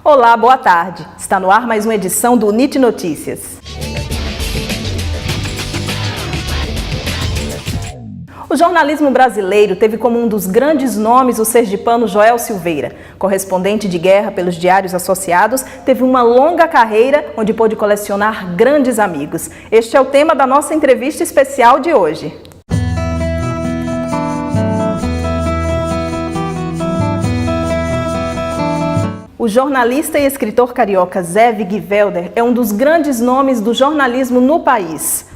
Olá, boa tarde. Está no ar mais uma edição do NIT Notícias. O jornalismo brasileiro teve como um dos grandes nomes o sergipano Joel Silveira. Correspondente de guerra pelos Diários Associados, teve uma longa carreira onde pôde colecionar grandes amigos. Este é o tema da nossa entrevista especial de hoje. O jornalista e escritor carioca Zé Wigvelder é um dos grandes nomes do jornalismo no país.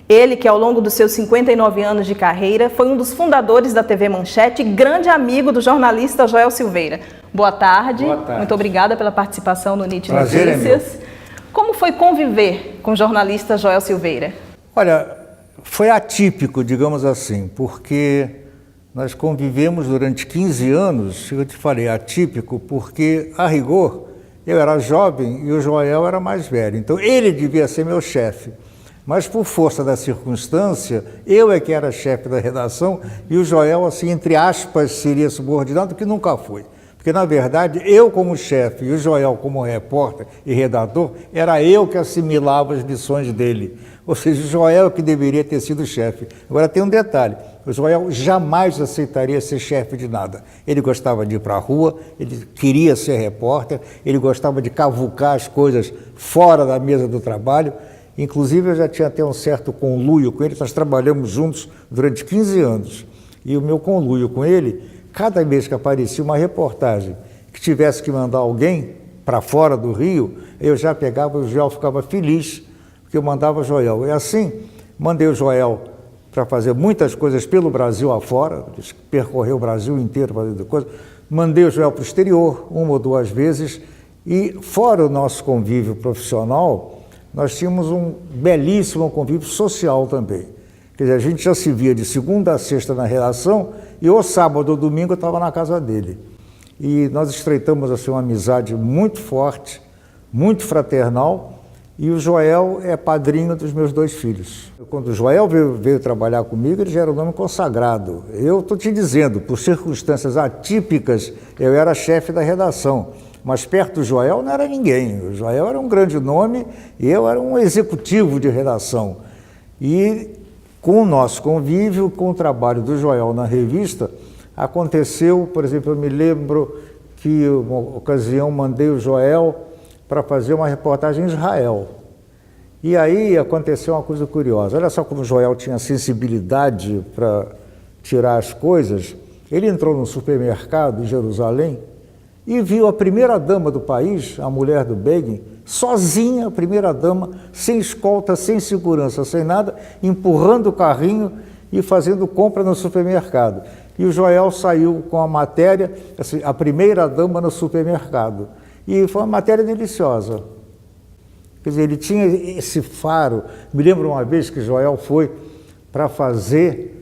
Ele, que ao longo dos seus 59 anos de carreira, foi um dos fundadores da TV Manchete e grande amigo do jornalista Joel Silveira. Boa tarde. Boa tarde. Muito obrigada pela participação no NIT Prazer Notícias. Como foi conviver com o jornalista Joel Silveira? Olha, foi atípico, digamos assim, porque nós convivemos durante 15 anos, eu te falei atípico, porque, a rigor, eu era jovem e o Joel era mais velho. Então, ele devia ser meu chefe. Mas, por força da circunstância, eu é que era chefe da redação e o Joel, assim, entre aspas, seria subordinado, que nunca foi. Porque, na verdade, eu como chefe e o Joel como repórter e redator, era eu que assimilava as lições dele. Ou seja, o Joel que deveria ter sido chefe. Agora, tem um detalhe. O Joel jamais aceitaria ser chefe de nada. Ele gostava de ir para a rua, ele queria ser repórter, ele gostava de cavucar as coisas fora da mesa do trabalho. Inclusive, eu já tinha até um certo conluio com ele, nós trabalhamos juntos durante 15 anos. E o meu conluio com ele, cada vez que aparecia uma reportagem que tivesse que mandar alguém para fora do Rio, eu já pegava, o Joel ficava feliz, porque eu mandava o Joel. E assim, mandei o Joel para fazer muitas coisas pelo Brasil afora, percorreu o Brasil inteiro fazendo coisas. Mandei o Joel para o exterior, uma ou duas vezes, e fora o nosso convívio profissional, nós tínhamos um belíssimo convívio social também. Quer dizer, a gente já se via de segunda a sexta na redação e o sábado ou domingo eu estava na casa dele. E nós estreitamos assim, uma amizade muito forte, muito fraternal, e o Joel é padrinho dos meus dois filhos. Quando o Joel veio trabalhar comigo, ele já era um nome consagrado. Eu estou te dizendo, por circunstâncias atípicas, eu era chefe da redação. Mas perto do Joel não era ninguém. O Joel era um grande nome e eu era um executivo de redação. E com o nosso convívio, com o trabalho do Joel na revista, aconteceu, por exemplo, eu me lembro que uma ocasião mandei o Joel para fazer uma reportagem em Israel. E aí aconteceu uma coisa curiosa. Olha só como o Joel tinha sensibilidade para tirar as coisas. Ele entrou num supermercado em Jerusalém e viu a primeira-dama do país, a mulher do Begin, sozinha, a primeira-dama, sem escolta, sem segurança, sem nada, empurrando o carrinho e fazendo compra no supermercado. E o Joel saiu com a matéria, assim, a primeira-dama no supermercado. E foi uma matéria deliciosa. Quer dizer, ele tinha esse faro. Me lembro uma vez que Joel foi para fazer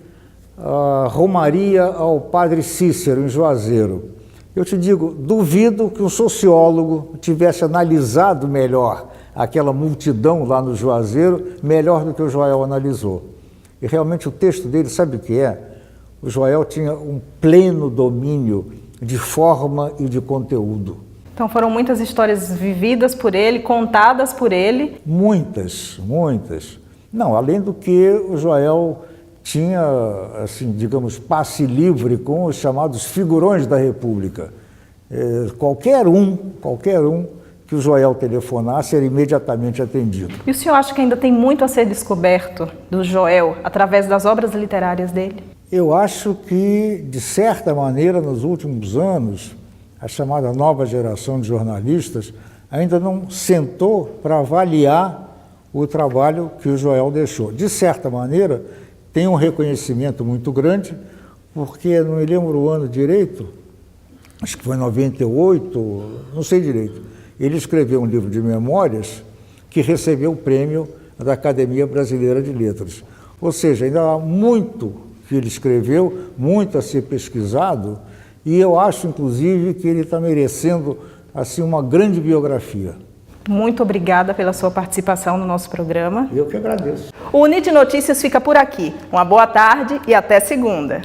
a romaria ao padre Cícero, em Juazeiro. Eu te digo, duvido que um sociólogo tivesse analisado melhor aquela multidão lá no Juazeiro, melhor do que o Joel analisou. E realmente o texto dele, sabe o que é? O Joel tinha um pleno domínio de forma e de conteúdo. Então foram muitas histórias vividas por ele, contadas por ele? Muitas, muitas. Não, além do que o Joel tinha, assim, digamos, passe livre com os chamados figurões da República. Qualquer um que o Joel telefonasse era imediatamente atendido. E o senhor acha que ainda tem muito a ser descoberto do Joel através das obras literárias dele? Eu acho que, de certa maneira, nos últimos anos, a chamada nova geração de jornalistas ainda não sentou para avaliar o trabalho que o Joel deixou. De certa maneira, tem um reconhecimento muito grande, porque não me lembro o ano direito, acho que foi em 98, não sei direito. Ele escreveu um livro de memórias que recebeu o prêmio da Academia Brasileira de Letras. Ou seja, ainda há muito que ele escreveu, muito a ser pesquisado, e eu acho, inclusive, que ele está merecendo assim, uma grande biografia. Muito obrigada pela sua participação no nosso programa. Eu que agradeço. O NIT Notícias fica por aqui. Uma boa tarde e até segunda.